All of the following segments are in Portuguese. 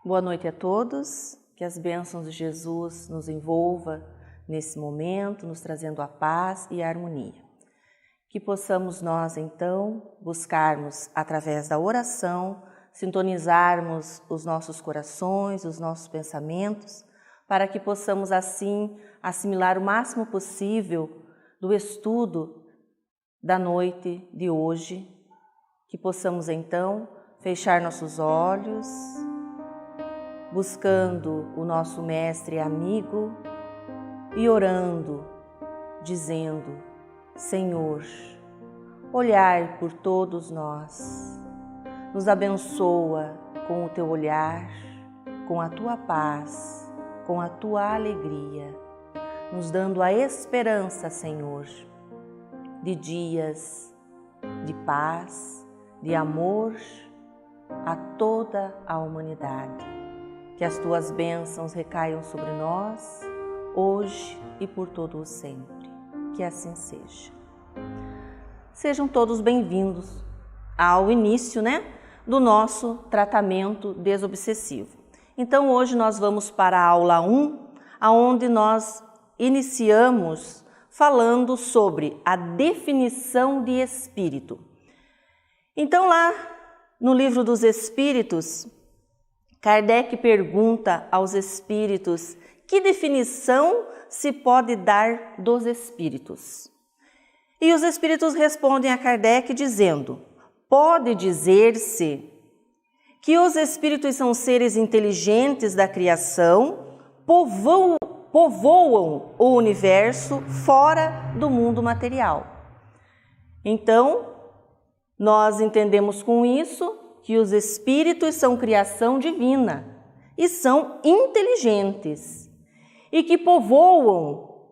Boa noite a todos, que as bênçãos de Jesus nos envolva nesse momento, nos trazendo a paz e a harmonia. Que possamos nós, então, buscarmos, através da oração, sintonizarmos os nossos corações, os nossos pensamentos, para que possamos, assim, assimilar o máximo possível do estudo da noite de hoje, que possamos, então, fechar nossos olhos, buscando o nosso mestre e amigo e orando, dizendo: Senhor, olhai por todos nós, nos abençoa com o teu olhar, com a tua paz, com a tua alegria, nos dando a esperança, Senhor, de dias de paz, de amor a toda a humanidade. Que as tuas bênçãos recaiam sobre nós, hoje e por todo o sempre. Que assim seja. Sejam todos bem-vindos ao início, do nosso tratamento desobsessivo. Então, hoje nós vamos para a aula 1, onde nós iniciamos falando sobre a definição de espírito. Então, lá no Livro dos Espíritos, Kardec pergunta aos espíritos que definição se pode dar dos espíritos. E os espíritos respondem a Kardec dizendo: pode dizer-se que os espíritos são seres inteligentes da criação, povoam o universo fora do mundo material. Então, nós entendemos com isso que os espíritos são criação divina e são inteligentes e que povoam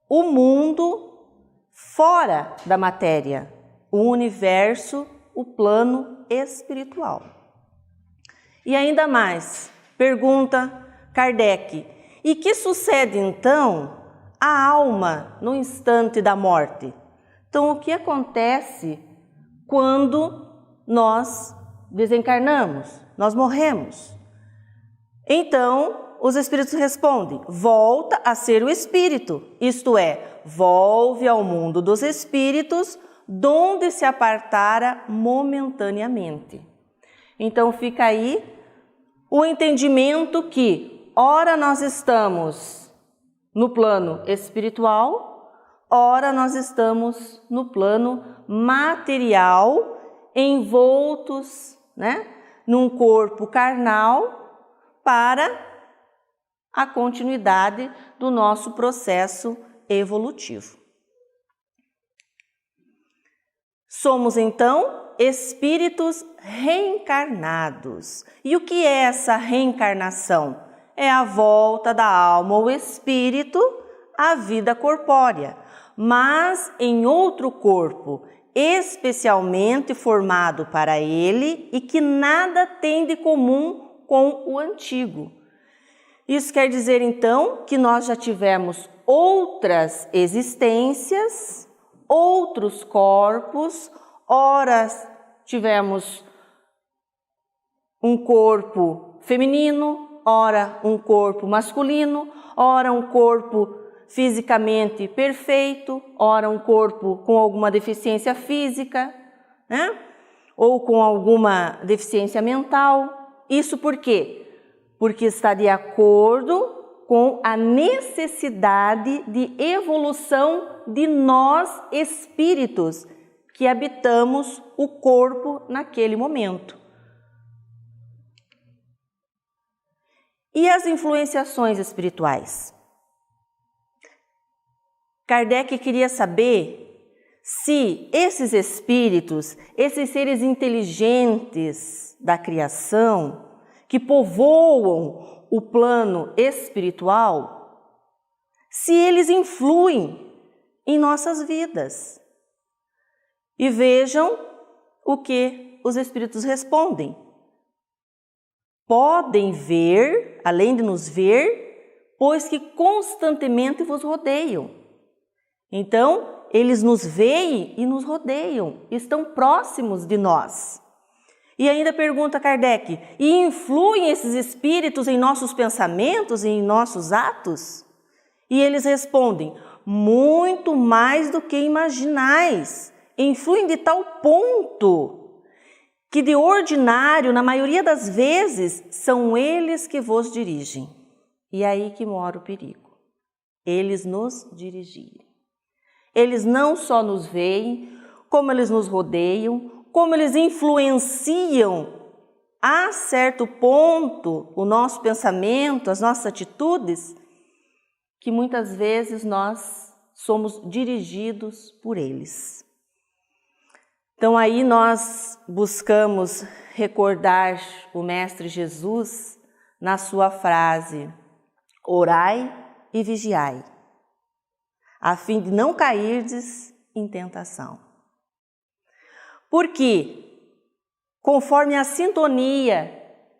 o mundo fora da matéria, o universo, o plano espiritual. E ainda mais, pergunta Kardec: e que sucede então à alma no instante da morte? Então, o que acontece quando nós desencarnamos, nós morremos? Então, os espíritos respondem: volta a ser o espírito, isto é, volve ao mundo dos espíritos, donde se apartara momentaneamente. Então, fica aí o entendimento que, ora nós estamos no plano espiritual, ora nós estamos no plano material, envoltos, num corpo carnal, para a continuidade do nosso processo evolutivo. Somos, então, espíritos reencarnados. E o que é essa reencarnação? É a volta da alma ou espírito à vida corpórea, mas em outro corpo, especialmente formado para ele e que nada tem de comum com o antigo. Isso quer dizer, então, que nós já tivemos outras existências, outros corpos, ora tivemos um corpo feminino, ora um corpo masculino, ora um corpo fisicamente perfeito, ora um corpo com alguma deficiência física, ou com alguma deficiência mental. Isso por quê? Porque está de acordo com a necessidade de evolução de nós espíritos que habitamos o corpo naquele momento. E as influenciações espirituais? Kardec queria saber se esses espíritos, esses seres inteligentes da criação, que povoam o plano espiritual, se eles influem em nossas vidas. E vejam o que os espíritos respondem. Podem ver, além de nos ver, pois que constantemente vos rodeiam. Então, eles nos veem e nos rodeiam, estão próximos de nós. E ainda pergunta Kardec, e influem esses espíritos em nossos pensamentos e em nossos atos? E eles respondem, muito mais do que imaginais, influem de tal ponto que de ordinário, na maioria das vezes, são eles que vos dirigem. E aí que mora o perigo, eles nos dirigirem. Eles não só nos veem, como eles nos rodeiam, como eles influenciam a certo ponto o nosso pensamento, as nossas atitudes, que muitas vezes nós somos dirigidos por eles. Então aí nós buscamos recordar o Mestre Jesus na sua frase, orai e vigiai, a fim de não cairdes em tentação. Porque, conforme a sintonia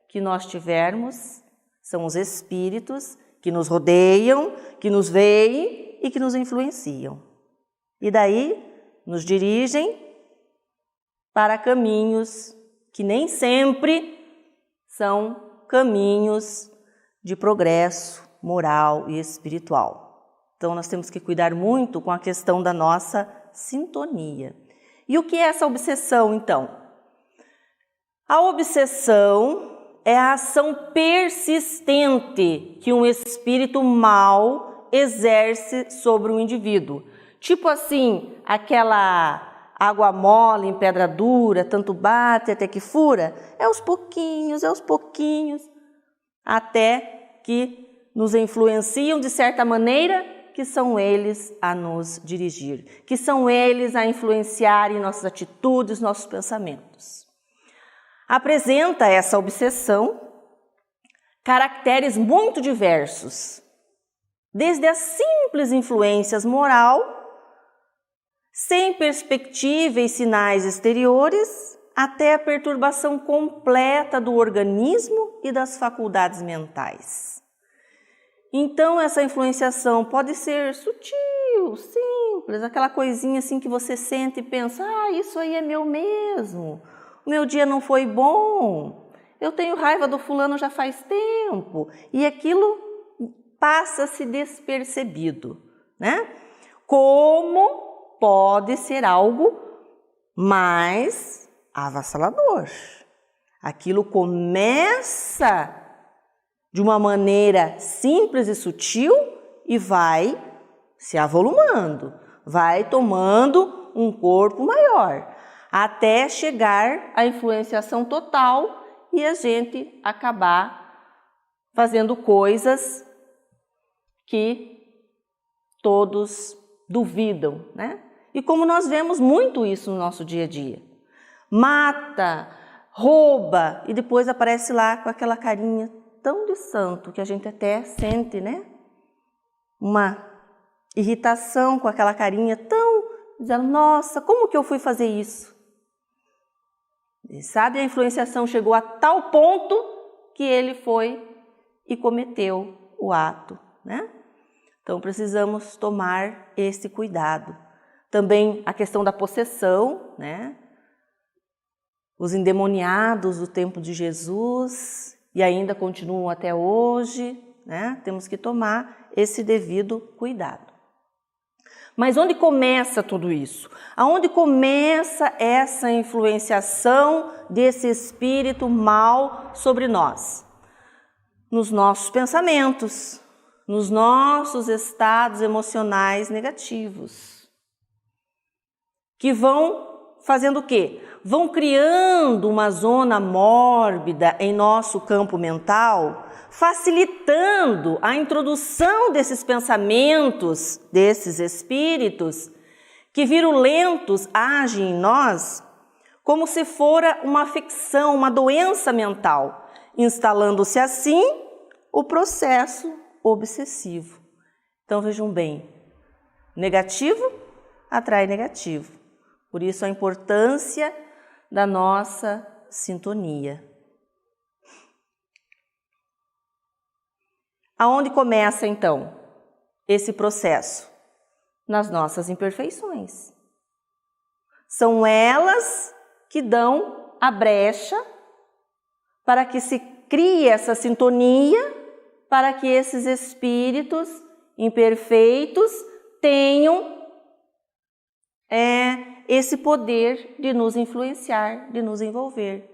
que nós tivermos, são os espíritos que nos rodeiam, que nos veem e que nos influenciam. E daí nos dirigem para caminhos que nem sempre são caminhos de progresso moral e espiritual. Então nós temos que cuidar muito com a questão da nossa sintonia. E o que é essa obsessão, então? A obsessão é a ação persistente que um espírito mau exerce sobre um indivíduo. Tipo assim, aquela água mole em pedra dura, tanto bate até que fura, é aos pouquinhos, até que nos influenciam de certa maneira, que são eles a nos dirigir, que são eles a influenciarem nossas atitudes, nossos pensamentos. Apresenta essa obsessão caracteres muito diversos, desde as simples influências moral, sem perspectiva e sinais exteriores, até a perturbação completa do organismo e das faculdades mentais. Então, essa influenciação pode ser sutil, simples, aquela coisinha assim que você sente e pensa, isso aí é meu mesmo, o meu dia não foi bom, eu tenho raiva do fulano já faz tempo, e aquilo passa-se despercebido, né? Como pode ser algo mais avassalador. Aquilo começa de uma maneira simples e sutil e vai se avolumando, vai tomando um corpo maior, até chegar à influenciação total e a gente acabar fazendo coisas que todos duvidam, né? E como nós vemos muito isso no nosso dia a dia. Mata, rouba e depois aparece lá com aquela carinha tão de santo que a gente até sente, né? Uma irritação com aquela carinha tão dizendo, nossa, como que eu fui fazer isso? E sabe, a influenciação chegou a tal ponto que ele foi e cometeu o ato, né? Então precisamos tomar esse cuidado. Também a questão da possessão, né? Os endemoniados do tempo de Jesus e ainda continuam até hoje, né? Temos que tomar esse devido cuidado. Mas onde começa tudo isso? Aonde começa essa influenciação desse espírito mal sobre nós? Nos nossos pensamentos, nos nossos estados emocionais negativos, que vão fazendo o quê? Vão criando uma zona mórbida em nosso campo mental, facilitando a introdução desses pensamentos, desses espíritos, que virulentos agem em nós, como se fora uma afecção, uma doença mental, instalando-se assim o processo obsessivo. Então vejam bem, negativo atrai negativo. Por isso a importância da nossa sintonia. Aonde começa então esse processo? Nas nossas imperfeições. São elas que dão a brecha para que se crie essa sintonia, para que esses espíritos imperfeitos tenham esse poder de nos influenciar, de nos envolver.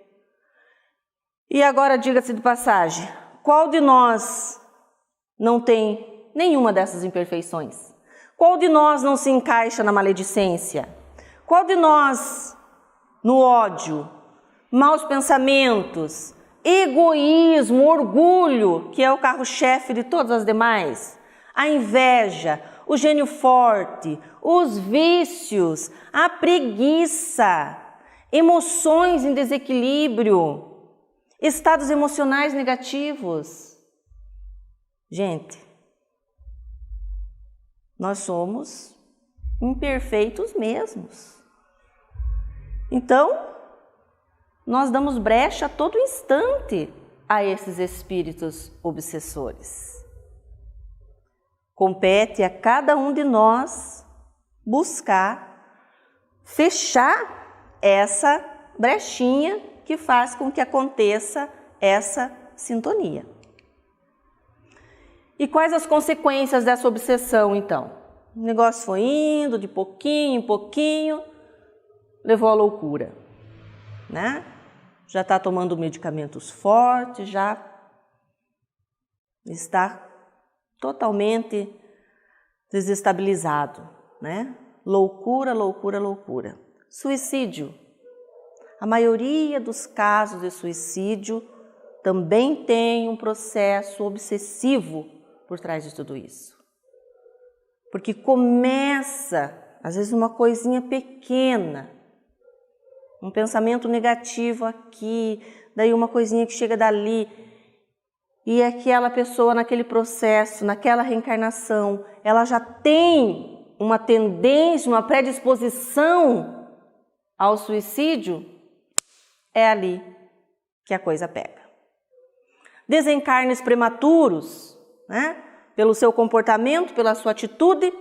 E agora, diga-se de passagem, qual de nós não tem nenhuma dessas imperfeições? Qual de nós não se encaixa na maledicência? Qual de nós no ódio, maus pensamentos, egoísmo, orgulho, que é o carro-chefe de todas as demais, a inveja, o gênio forte, os vícios, a preguiça, emoções em desequilíbrio, estados emocionais negativos? Gente, nós somos imperfeitos mesmos. Então, nós damos brecha a todo instante a esses espíritos obsessores. Compete a cada um de nós buscar fechar essa brechinha que faz com que aconteça essa sintonia. E quais as consequências dessa obsessão, então? O negócio foi indo de pouquinho em pouquinho, levou à loucura, né? Já está tomando medicamentos fortes, já está totalmente desestabilizado, né? Loucura, loucura, loucura. Suicídio. A maioria dos casos de suicídio também tem um processo obsessivo por trás de tudo isso. Porque começa, às vezes, uma coisinha pequena, um pensamento negativo aqui, daí uma coisinha que chega dali, e aquela pessoa naquele processo, naquela reencarnação, ela já tem uma tendência, uma predisposição ao suicídio, é ali que a coisa pega. Desencarnes prematuros, né? Pelo seu comportamento, pela sua atitude,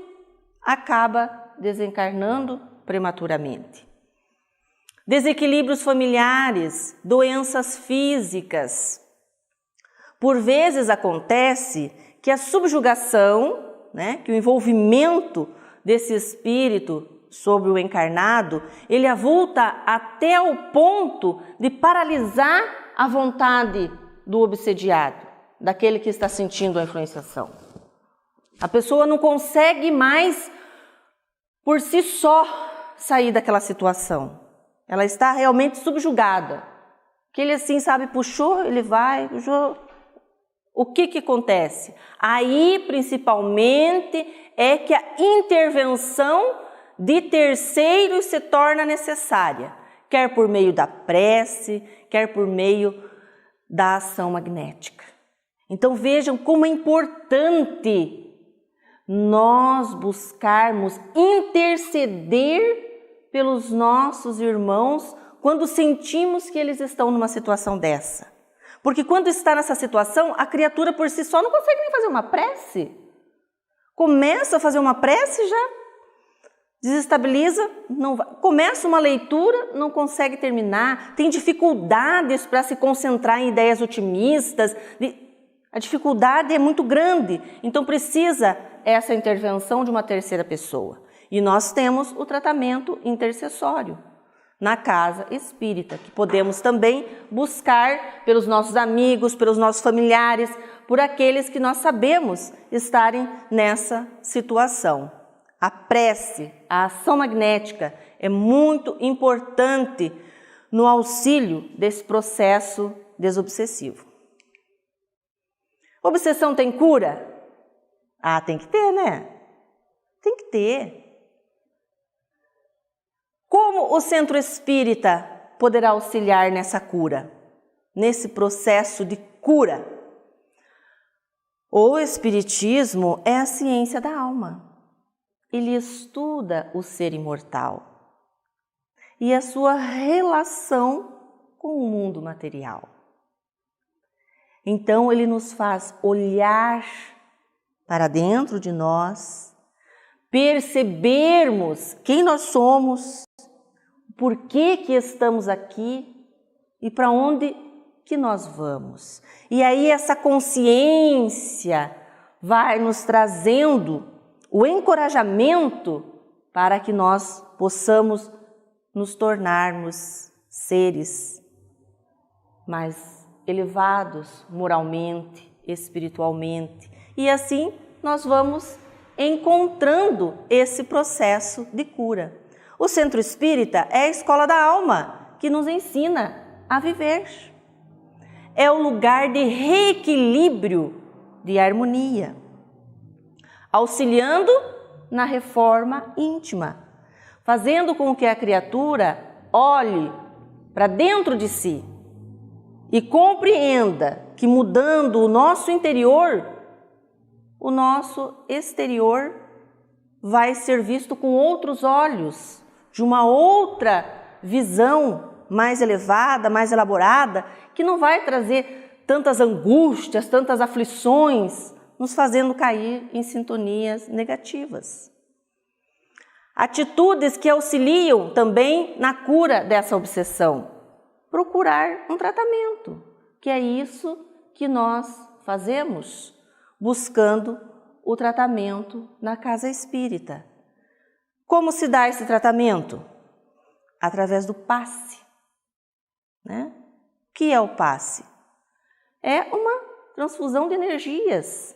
acaba desencarnando prematuramente. Desequilíbrios familiares, doenças físicas. Por vezes acontece que a subjugação, né, que o envolvimento desse espírito sobre o encarnado, ele avulta até o ponto de paralisar a vontade do obsediado, daquele que está sentindo a influenciação. A pessoa não consegue mais, por si só, sair daquela situação. Ela está realmente subjugada. Que ele assim, sabe, puxou, ele vai, puxou. O que acontece? Aí, principalmente, é que a intervenção de terceiros se torna necessária, quer por meio da prece, quer por meio da ação magnética. Então vejam como é importante nós buscarmos interceder pelos nossos irmãos quando sentimos que eles estão numa situação dessa. Porque quando está nessa situação, a criatura por si só não consegue nem fazer uma prece. Começa a fazer uma prece, já desestabiliza, não vai. Começa uma leitura, não consegue terminar, tem dificuldades para se concentrar em ideias otimistas, a dificuldade é muito grande, então precisa essa intervenção de uma terceira pessoa. E nós temos o tratamento intercessório na casa espírita, que podemos também buscar pelos nossos amigos, pelos nossos familiares, por aqueles que nós sabemos estarem nessa situação. A prece, a ação magnética é muito importante no auxílio desse processo desobsessivo. Obsessão tem cura? Ah, tem que ter, né? Tem que ter. Como o centro espírita poderá auxiliar nessa cura, nesse processo de cura? O espiritismo é a ciência da alma. Ele estuda o ser imortal e a sua relação com o mundo material. Então, ele nos faz olhar para dentro de nós, percebermos quem nós somos, por que estamos aqui, e para onde que nós vamos. E aí essa consciência vai nos trazendo o encorajamento para que nós possamos nos tornarmos seres mais elevados moralmente, espiritualmente. E assim nós vamos encontrando esse processo de cura. O Centro Espírita é a escola da alma que nos ensina a viver. É o lugar de reequilíbrio, de harmonia, auxiliando na reforma íntima, fazendo com que a criatura olhe para dentro de si e compreenda que mudando o nosso interior, o nosso exterior vai ser visto com outros olhos, de uma outra visão mais elevada, mais elaborada, que não vai trazer tantas angústias, tantas aflições, nos fazendo cair em sintonias negativas. Atitudes que auxiliam também na cura dessa obsessão. Procurar um tratamento, que é isso que nós fazemos, buscando o tratamento na casa espírita. Como se dá esse tratamento? Através do passe, né? O que é o passe? É uma transfusão de energias.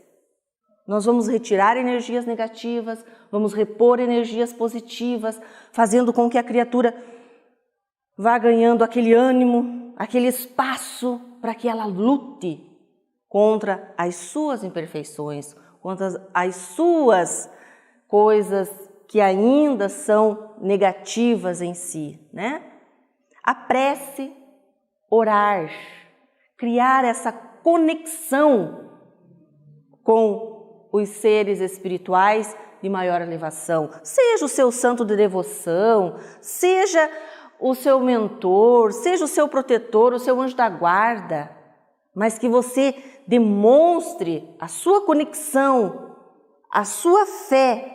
Nós vamos retirar energias negativas, vamos repor energias positivas, fazendo com que a criatura vá ganhando aquele ânimo, aquele espaço para que ela lute contra as suas imperfeições, contra as suas coisas que ainda são negativas em si, né? A prece, orar, criar essa conexão com os seres espirituais de maior elevação, seja o seu santo de devoção, seja o seu mentor, seja o seu protetor, o seu anjo da guarda, mas que você demonstre a sua conexão, a sua fé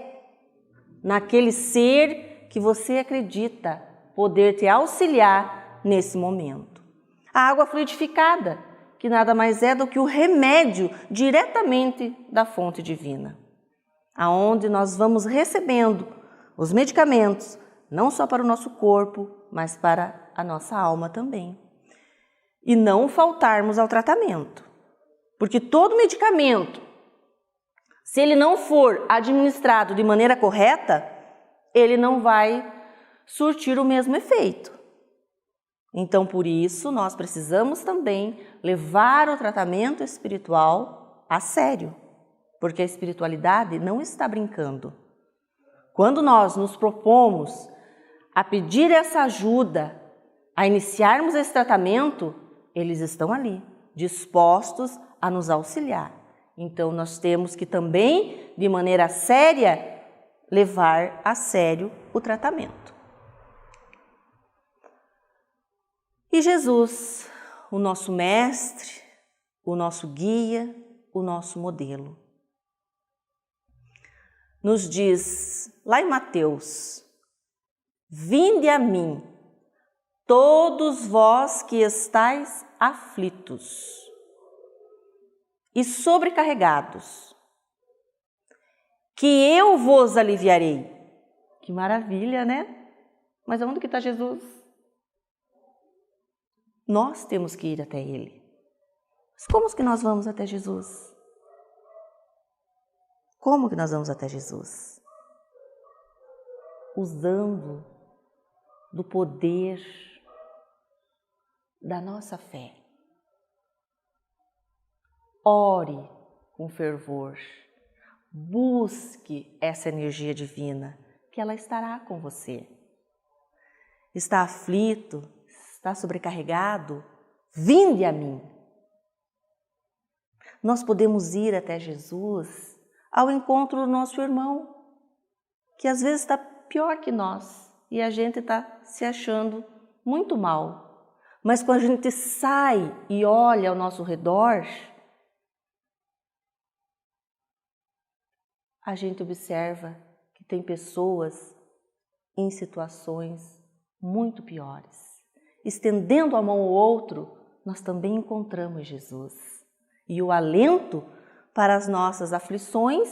naquele ser que você acredita poder te auxiliar nesse momento. A água fluidificada, que nada mais é do que o remédio diretamente da fonte divina, aonde nós vamos recebendo os medicamentos, não só para o nosso corpo, mas para a nossa alma também. E não faltarmos ao tratamento, porque todo medicamento, se ele não for administrado de maneira correta, ele não vai surtir o mesmo efeito. Então, por isso, nós precisamos também levar o tratamento espiritual a sério, porque a espiritualidade não está brincando. Quando nós nos propomos a pedir essa ajuda, a iniciarmos esse tratamento, eles estão ali, dispostos a nos auxiliar. Então, nós temos que também, de maneira séria, levar a sério o tratamento. E Jesus, o nosso mestre, o nosso guia, o nosso modelo, nos diz lá em Mateus: vinde a mim, todos vós que estáis aflitos e sobrecarregados, que eu vos aliviarei. Que maravilha, né? Mas aonde que está Jesus? Nós temos que ir até Ele. Mas como que nós vamos até Jesus? Como que nós vamos até Jesus? Usando do poder da nossa fé. Ore com fervor. Busque essa energia divina, que ela estará com você. Está aflito? Está sobrecarregado? Vinde a mim. Nós podemos ir até Jesus ao encontro do nosso irmão, que às vezes está pior que nós e a gente está se achando muito mal. Mas quando a gente sai e olha ao nosso redor, a gente observa que tem pessoas em situações muito piores. estendendo a mão ao outro, nós também encontramos Jesus e o alento para as nossas aflições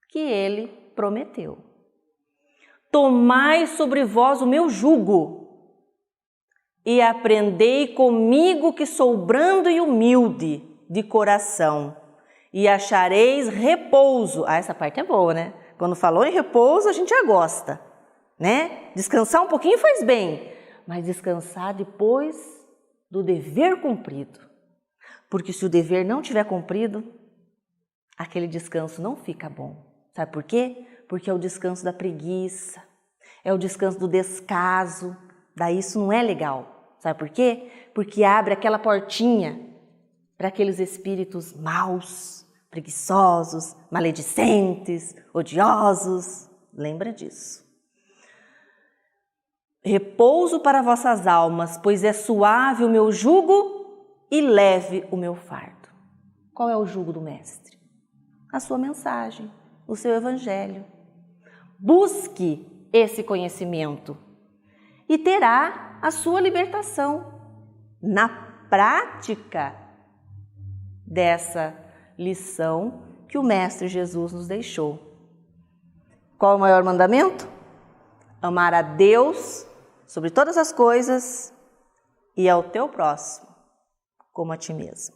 que Ele prometeu. Tomai sobre vós o meu jugo e aprendei comigo que sou brando e humilde de coração e achareis repouso. Ah, essa parte é boa, né? Quando falou em repouso, a gente já gosta, né? Descansar um pouquinho faz bem, mas descansar depois do dever cumprido. Porque se o dever não tiver cumprido, aquele descanso não fica bom. Sabe por quê? Porque é o descanso da preguiça, é o descanso do descaso. Daí isso não é legal. Sabe por quê? Porque abre aquela portinha para aqueles espíritos maus, preguiçosos, maledicentes, odiosos. Lembra disso. Repouso para vossas almas, pois é suave o meu jugo e leve o meu fardo. Qual é o jugo do Mestre? A sua mensagem, o seu evangelho. Busque esse conhecimento e terá a sua libertação na prática dessa lição que o Mestre Jesus nos deixou. Qual é o maior mandamento? Amar a Deus sobre todas as coisas e ao teu próximo como a ti mesmo.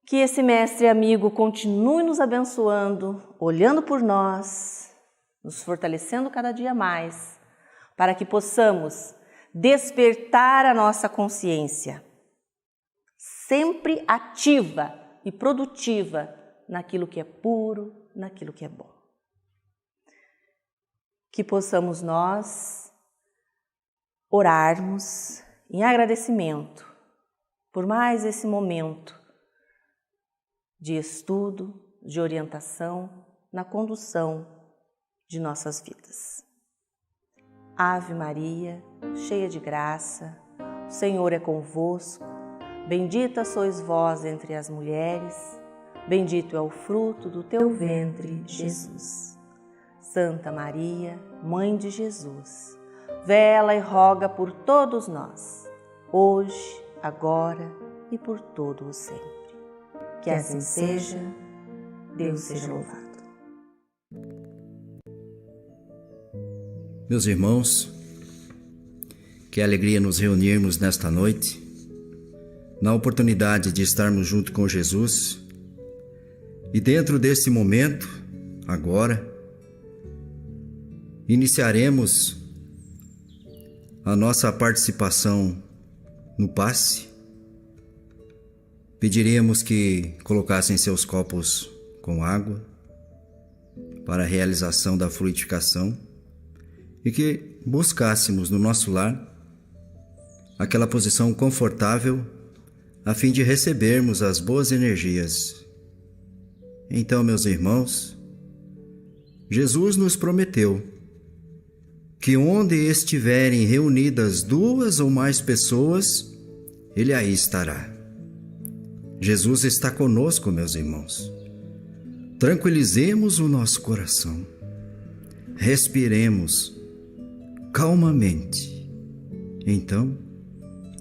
Que esse mestre amigo continue nos abençoando, olhando por nós, nos fortalecendo cada dia mais, para que possamos despertar a nossa consciência, sempre ativa e produtiva naquilo que é puro, naquilo que é bom. Que possamos nós orarmos em agradecimento por mais esse momento de estudo, de orientação na condução de nossas vidas. Ave Maria, cheia de graça, o Senhor é convosco, bendita sois vós entre as mulheres, bendito é o fruto do teu ventre, Jesus. Santa Maria, Mãe de Jesus, vela e roga por todos nós, hoje, agora e por todo o sempre. Que assim seja, Deus seja louvado. Meus irmãos, que alegria nos reunirmos nesta noite, na oportunidade de estarmos junto com Jesus, e dentro desse momento, agora, iniciaremos a nossa participação no passe. Pediríamos que colocassem seus copos com água para a realização da fluidificação e que buscássemos no nosso lar aquela posição confortável a fim de recebermos as boas energias. Então, meus irmãos, Jesus nos prometeu que onde estiverem reunidas 2 ou mais pessoas, Ele aí estará. Jesus está conosco, meus irmãos. Tranquilizemos o nosso coração. Respiremos calmamente. Então,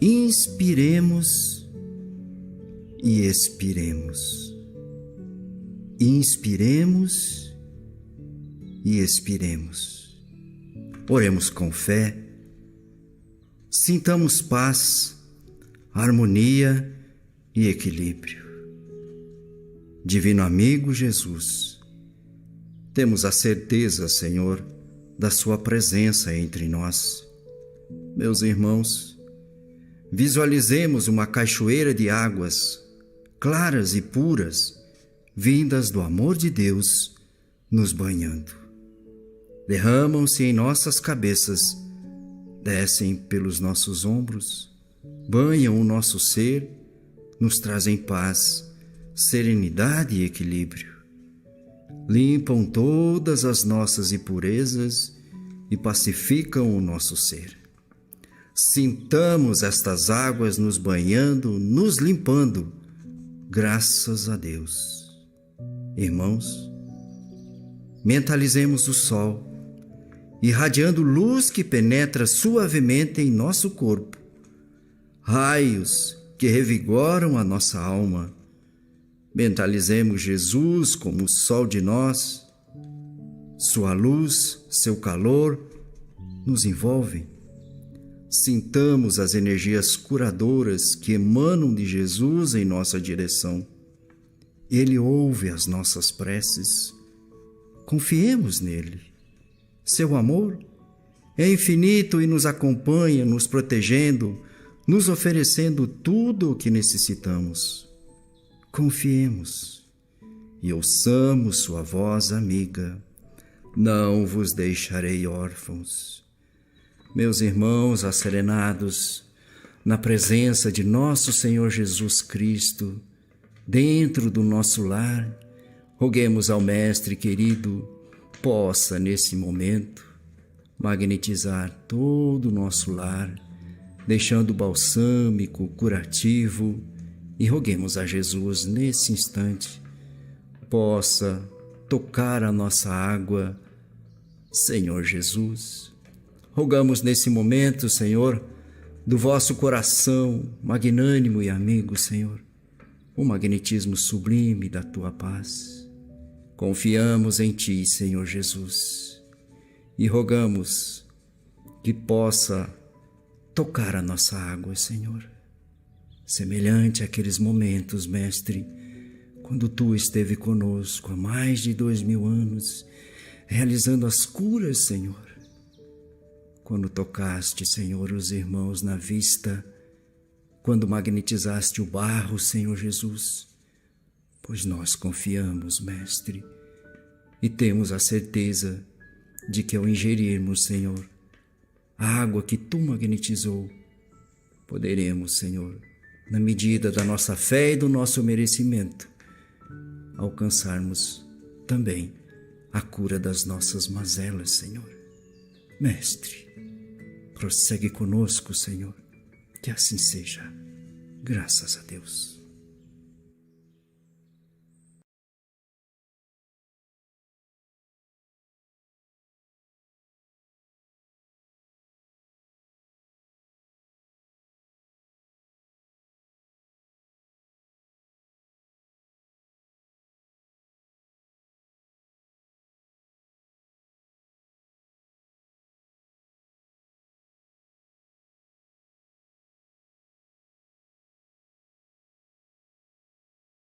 inspiremos e expiremos. Inspiremos e expiremos. Oremos com fé, sintamos paz, harmonia e equilíbrio. Divino amigo Jesus, temos a certeza, Senhor, da sua presença entre nós. Meus irmãos, visualizemos uma cachoeira de águas claras e puras, vindas do amor de Deus, nos banhando. Derramam-se em nossas cabeças, descem pelos nossos ombros, banham o nosso ser, nos trazem paz, serenidade e equilíbrio. Limpam todas as nossas impurezas e pacificam o nosso ser. Sintamos estas águas nos banhando, nos limpando, graças a Deus. Irmãos, mentalizemos o sol irradiando luz que penetra suavemente em nosso corpo, raios que revigoram a nossa alma. Mentalizemos Jesus como o sol de nós. Sua luz, seu calor nos envolvem. Sintamos as energias curadoras que emanam de Jesus em nossa direção. Ele ouve as nossas preces. Confiemos nele. Seu amor é infinito e nos acompanha, nos protegendo, nos oferecendo tudo o que necessitamos. Confiemos e ouçamos sua voz amiga. Não vos deixarei órfãos. Meus irmãos asserenados, na presença de nosso Senhor Jesus Cristo, dentro do nosso lar, roguemos ao Mestre querido, possa nesse momento magnetizar todo o nosso lar, deixando balsâmico, curativo, e roguemos a Jesus nesse instante, possa tocar a nossa água. Senhor Jesus, rogamos nesse momento, Senhor, do vosso coração magnânimo e amigo, Senhor, o magnetismo sublime da tua paz. Confiamos em ti, Senhor Jesus, e rogamos que possa tocar a nossa água, Senhor, semelhante àqueles momentos, Mestre, quando tu esteve conosco há mais de 2000 anos, realizando as curas, Senhor. Quando tocaste, Senhor, os irmãos na vista, quando magnetizaste o barro, Senhor Jesus, pois nós confiamos, Mestre, e temos a certeza de que ao ingerirmos, Senhor, a água que tu magnetizou, poderemos, Senhor, na medida da nossa fé e do nosso merecimento, alcançarmos também a cura das nossas mazelas, Senhor. Mestre, prossegue conosco, Senhor, que assim seja. Graças a Deus.